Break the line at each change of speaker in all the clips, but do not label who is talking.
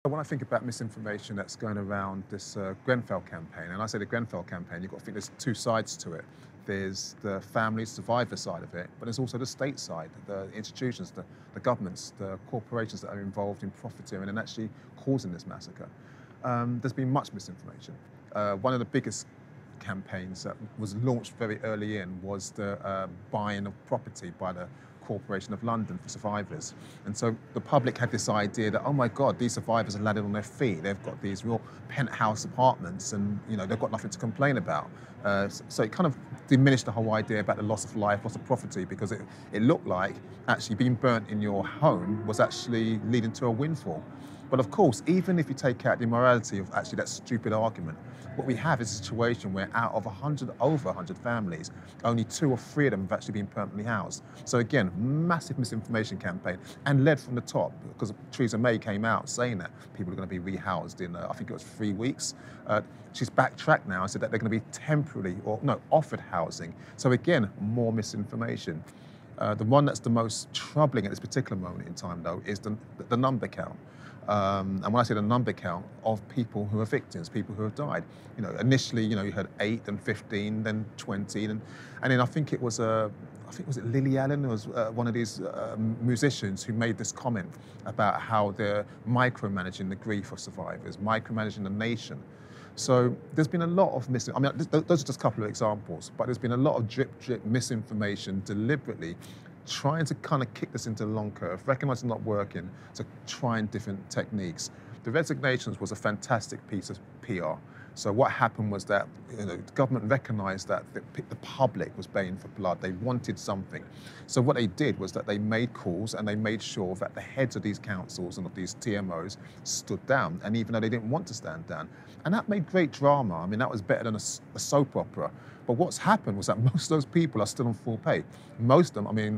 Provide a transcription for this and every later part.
When I think about misinformation that's going around this Grenfell campaign, and I say the Grenfell campaign, you've got to think there's two sides to it. There's the family survivor side of it, but there's also the state side, the institutions, the governments, the corporations that are involved in profiteering and actually causing this massacre. There's been much misinformation. One of the biggest campaigns that was launched very early in was the buying of property by the Corporation of London for survivors. And so the public had this idea that, oh my God, these survivors are landed on their feet. They've got these real penthouse apartments and they've got nothing to complain about. So it kind of diminished the whole idea about the loss of life, loss of property, because it looked like actually being burnt in your home was actually leading to a windfall. But of course, even if you take out the immorality of actually that stupid argument, what we have is a situation where out of over 100 families, only 2 or 3 of them have actually been permanently housed. So again, massive misinformation campaign and led from the top, because Theresa May came out saying that people are going to be rehoused in, I think it was 3 weeks. She's backtracked now and said that they're going to be temporarily, or no, offered housing. So again, more misinformation. The one that's the most troubling at this particular moment in time, though, is the number count. And when I say the number count of people who are victims, people who have died, initially, you had 8, then 15, then 20, and then I think it was Lily Allen, who was one of these musicians who made this comment about how they're micromanaging the grief of survivors, micromanaging the nation. So there's been a lot of those are just a couple of examples, but there's been a lot of drip misinformation deliberately trying to kind of kick this into the long curve, recognize it's not working, so trying different techniques. The resignations was a fantastic piece of PR. So what happened was that the government recognized that the public was baying for blood. They wanted something. So what they did was that they made calls and they made sure that the heads of these councils and of these TMOs stood down, and even though they didn't want to stand down. And that made great drama. I mean, that was better than a soap opera. But what's happened was that most of those people are still on full pay. Most of them,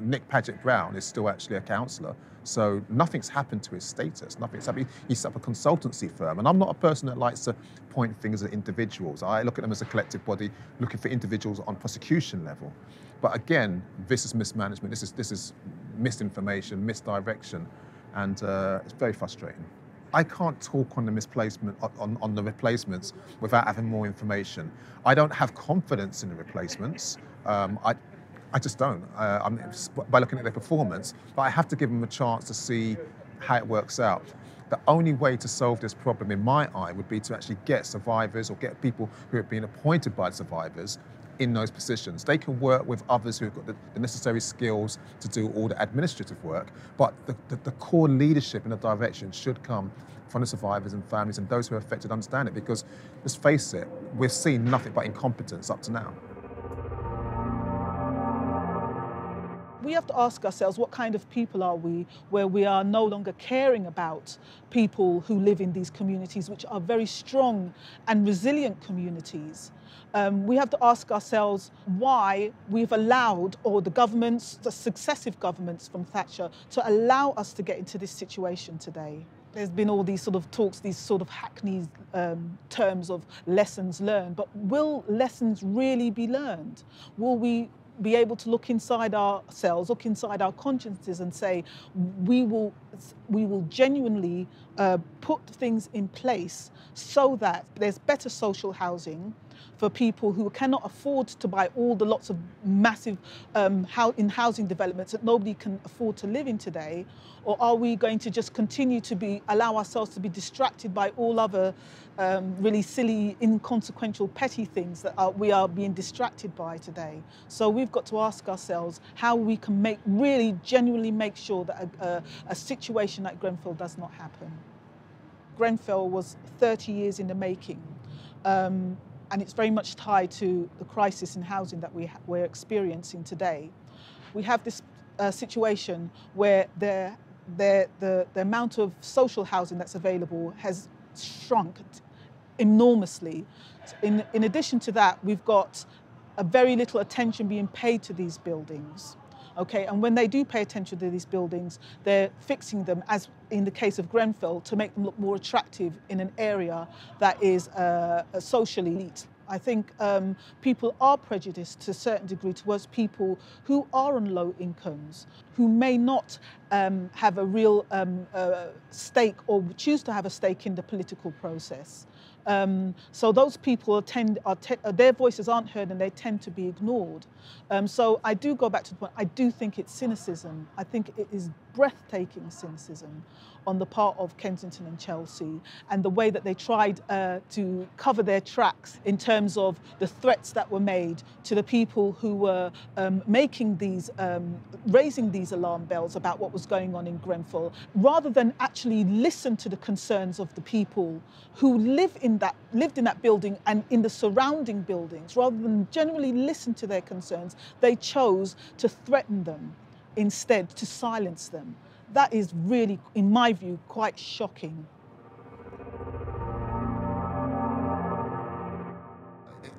Nick Paget-Brown is still actually a councillor. So nothing's happened to his status, nothing's happened. He set up a consultancy firm. And I'm not a person that likes to point fingers at individuals. I look at them as a collective body looking for individuals on prosecution level. But again, this is mismanagement, this is misinformation, misdirection, and it's very frustrating. I can't talk on the on the replacements without having more information. I don't have confidence in the replacements. I just don't. By looking at their performance, but I have to give them a chance to see how it works out. The only way to solve this problem, in my eye, would be to actually get survivors or get people who have been appointed by the survivors in those positions. They can work with others who've got the necessary skills to do all the administrative work, but the core leadership and the direction should come from the survivors and families and those who are affected understand it, because let's face it, we've seen nothing but incompetence up to now.
We have to ask ourselves, what kind of people are we, where we are no longer caring about people who live in these communities, which are very strong and resilient communities. We have to ask ourselves why we've allowed, or the governments, the successive governments from Thatcher, to allow us to get into this situation today. There's been all these sort of talks, these sort of hackneyed terms of lessons learned, but will lessons really be learned? Will we be able to look inside ourselves, look inside our consciences and say, we will genuinely put things in place so that there's better social housing for people who cannot afford to buy all the lots of massive housing developments that nobody can afford to live in today? Or are we going to just continue to allow ourselves to be distracted by all other really silly, inconsequential, petty things that we are being distracted by today? So we've got to ask ourselves how we can really genuinely make sure that a situation like Grenfell does not happen. Grenfell was 30 years in the making. And it's very much tied to the crisis in housing that we're experiencing today. We have this situation where the amount of social housing that's available has shrunk enormously. In addition to that, we've got a very little attention being paid to these buildings. Okay, and when they do pay attention to these buildings, they're fixing them, as in the case of Grenfell, to make them look more attractive in an area that is socially elite. I think people are prejudiced to a certain degree towards people who are on low incomes, who may not have a real stake or choose to have a stake in the political process. So those people their voices aren't heard and they tend to be ignored. So I do go back to the point, I do think it's cynicism. I think it is breathtaking cynicism on the part of Kensington and Chelsea, and the way that they tried to cover their tracks in terms of the threats that were made to the people who were making these, raising these alarm bells about what was going on in Grenfell, rather than actually listen to the concerns of the people who lived in that building and in the surrounding buildings. Rather than generally listen to their concerns, they chose to threaten them instead, to silence them. That is really, in my view, quite shocking.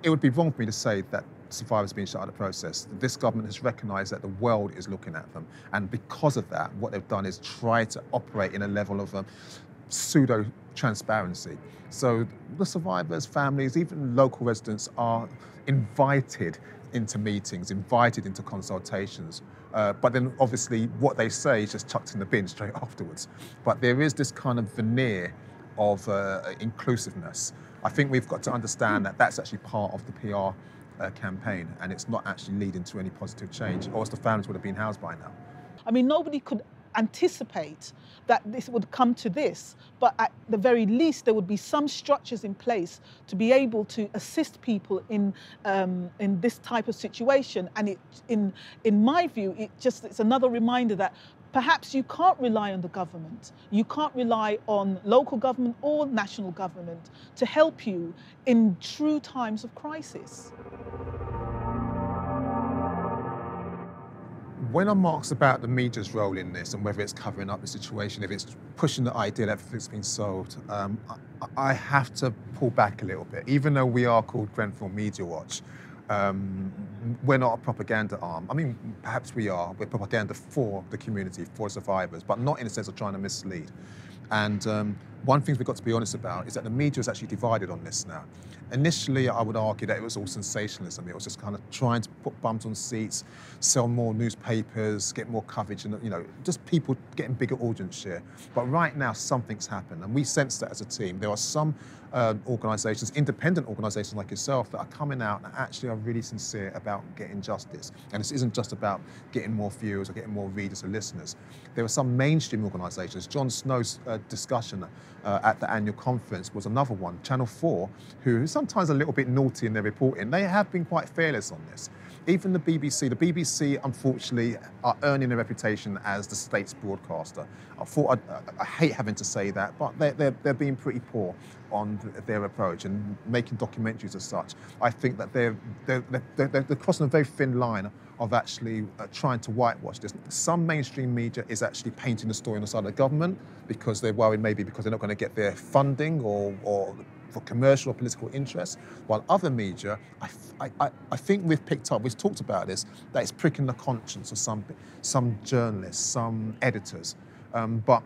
It would be wrong for me to say that survivors being shut out of the process. This government has recognised that the world is looking at them, and because of that, what they've done is try to operate in a level of pseudo-transparency. So the survivors, families, even local residents are invited into meetings, invited into consultations. But then obviously what they say is just chucked in the bin straight afterwards. But there is this kind of veneer of inclusiveness. I think we've got to understand that that's actually part of the PR campaign, and it's not actually leading to any positive change, or else the families would have been housed by now.
I mean, nobody could anticipate that this would come to this, but at the very least there would be some structures in place to be able to assist people in this type of situation. And in my view, it's another reminder that perhaps you can't rely on the government. You can't rely on local government or national government to help you in true times of crisis.
When I'm asked about the media's role in this and whether it's covering up the situation, if it's pushing the idea that everything's been solved, I have to pull back a little bit. Even though we are called Grenfell MediaWatch, we're not a propaganda arm. I mean, perhaps we are. We're propaganda for the community, for survivors, but not in the sense of trying to mislead. And one thing we've got to be honest about is that the media is actually divided on this now. Initially, I would argue that it was all sensationalism. It was just kind of trying to put bums on seats, sell more newspapers, get more coverage, and just people getting bigger audience share. But right now, something's happened, and we sense that as a team. There are some organisations, independent organisations like yourself, that are coming out and actually are really sincere about getting justice. And this isn't just about getting more viewers or getting more readers or listeners. There are some mainstream organisations. Jon Snow's discussion at the annual conference was another one. Channel 4, who is sometimes a little bit naughty in their reporting, they have been quite fearless on this. Even the BBC, unfortunately, are earning a reputation as the state's broadcaster. I hate having to say that, but they're being pretty poor on their approach and making documentaries as such. I think that they're crossing a very thin line of actually trying to whitewash this. Some mainstream media is actually painting the story on the side of the government because they're worried maybe because they're not going to get their funding or for commercial or political interests, while other media, I think we've picked up, we've talked about this, that it's pricking the conscience of some journalists, some editors, but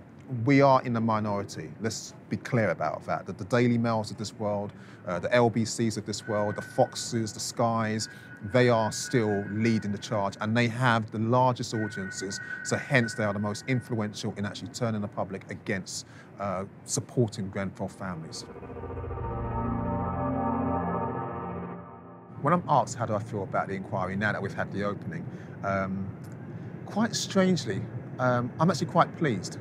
we are in the minority. Let's be clear about that. The Daily Mails of this world, the LBCs of this world, the Foxes, the Skies, they are still leading the charge, and they have the largest audiences, so hence they are the most influential in actually turning the public against supporting Grenfell families. When I'm asked how do I feel about the inquiry now that we've had the opening, quite strangely, I'm actually quite pleased,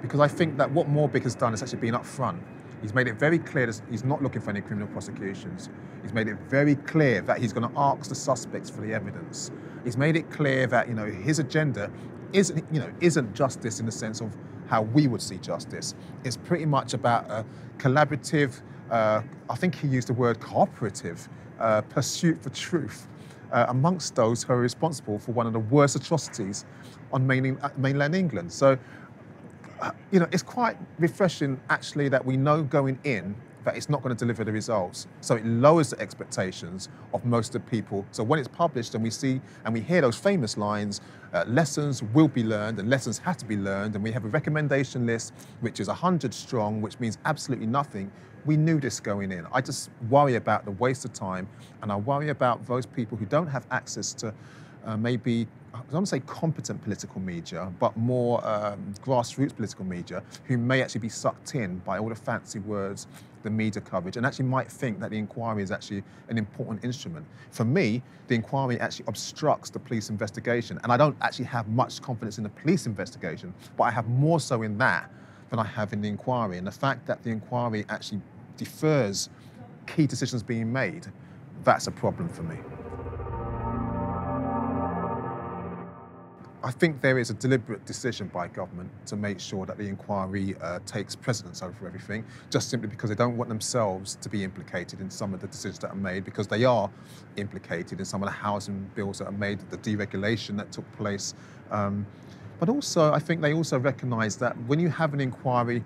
because I think that what Morbig has done is actually been upfront. He's made it very clear that he's not looking for any criminal prosecutions. He's made it very clear that he's going to ask the suspects for the evidence. He's made it clear that his agenda isn't justice in the sense of how we would see justice. It's pretty much about a collaborative, I think he used the word cooperative, pursuit for truth amongst those who are responsible for one of the worst atrocities on mainland England. So, it's quite refreshing actually that we know going in that it's not going to deliver the results. So it lowers the expectations of most of the people. So when it's published and we see and we hear those famous lines, lessons will be learned and lessons have to be learned, and we have a recommendation list which is 100 strong, which means absolutely nothing. We knew this going in. I just worry about the waste of time, and I worry about those people who don't have access to maybe I don't want to say competent political media, but more grassroots political media who may actually be sucked in by all the fancy words, the media coverage, and actually might think that the inquiry is actually an important instrument. For me, the inquiry actually obstructs the police investigation, and I don't actually have much confidence in the police investigation, but I have more so in that than I have in the inquiry. And the fact that the inquiry actually defers key decisions being made, that's a problem for me. I think there is a deliberate decision by government to make sure that the inquiry takes precedence over everything, just simply because they don't want themselves to be implicated in some of the decisions that are made, because they are implicated in some of the housing bills that are made, the deregulation that took place. But also, I think they also recognise that when you have an inquiry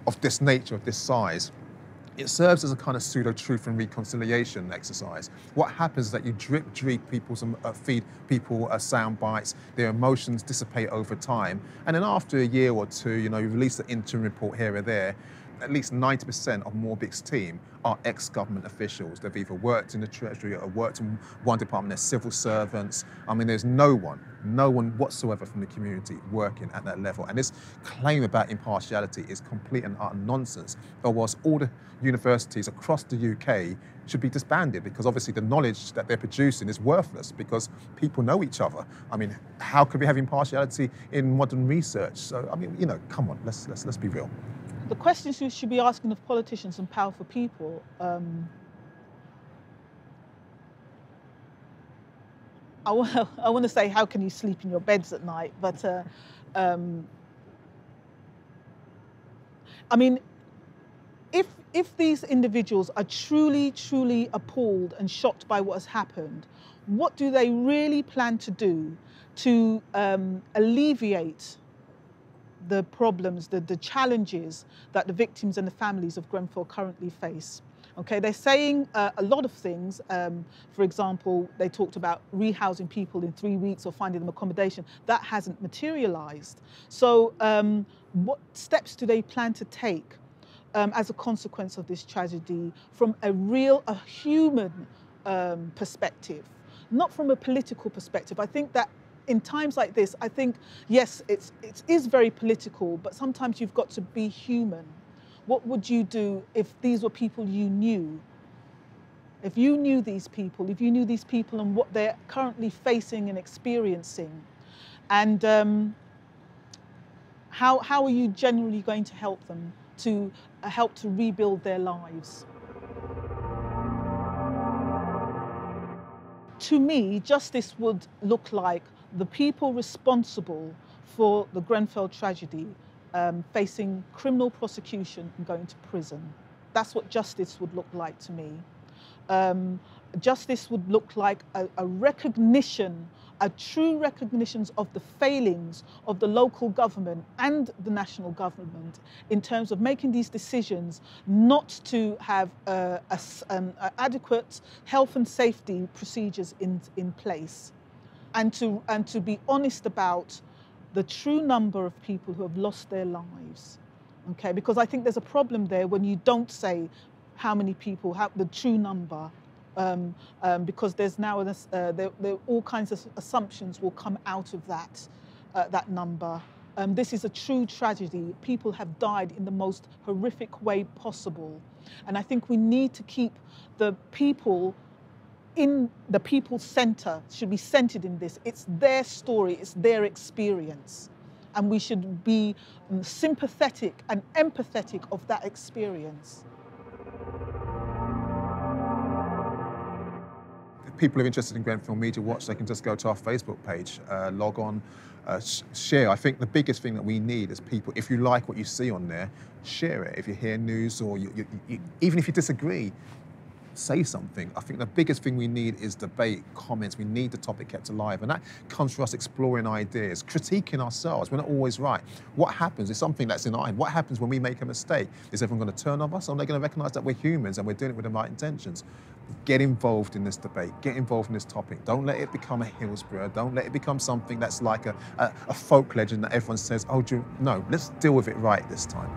of this nature, of this size, it serves as a kind of pseudo-truth and reconciliation exercise. What happens is that you feed people sound bites, their emotions dissipate over time, and then after a year or two, you release an interim report here or there. At least 90% of Morbic's team are ex-government officials. They've either worked in the Treasury or worked in one department, they're civil servants. I mean, there's no one whatsoever from the community working at that level. And this claim about impartiality is complete and utter nonsense. Or whilst all the universities across the UK should be disbanded, because obviously the knowledge that they're producing is worthless because people know each other. I mean, how could we have impartiality in modern research? So, I mean, come on, let's be real.
The questions you should be asking of politicians and powerful people, I want to say, how can you sleep in your beds at night? But I mean, if these individuals are truly appalled and shocked by what has happened, what do they really plan to do to alleviate the problems, the challenges that the victims and the families of Grenfell currently face? Okay, they're saying a lot of things. For example, they talked about rehousing people in 3 weeks or finding them accommodation. That hasn't materialised. So what steps do they plan to take as a consequence of this tragedy from a human perspective, not from a political perspective? I think that in times like this, I think, yes, it is very political, but sometimes you've got to be human. What would you do if these were people you knew? If you knew these people, and what they're currently facing and experiencing, and how are you generally going to help them to rebuild their lives? To me, justice would look like the people responsible for the Grenfell tragedy facing criminal prosecution and going to prison. That's what justice would look like to me. Justice would look like a recognition, a true recognition of the failings of the local government and the national government in terms of making these decisions not to have adequate health and safety procedures in place, and to be honest about the true number of people who have lost their lives. Okay, because I think there's a problem there when you don't say how many people, the true number, because there's now all kinds of assumptions will come out of that number. This is a true tragedy. People have died in the most horrific way possible, and I think we need to keep the people in the people's centre, should be centred in this. It's their story, it's their experience, and we should be sympathetic and empathetic of that experience.
If people are interested in Grenfell MediaWatch, they can just go to our Facebook page, log on, share. I think the biggest thing that we need as people, if you like what you see on there, share it. If you hear news, or even if you disagree, say something. I think the biggest thing we need is debate, comments. We need the topic kept alive, and that comes from us exploring ideas, critiquing ourselves. We're not always right. What happens is something that's in our head. What happens when we make a mistake? Is everyone going to turn on us, or are they going to recognise that we're humans and we're doing it with the right intentions? Get involved in this debate. Get involved in this topic. Don't let it become a Hillsborough. Don't let it become something that's like a folk legend that everyone says, oh, no, let's deal with it right this time.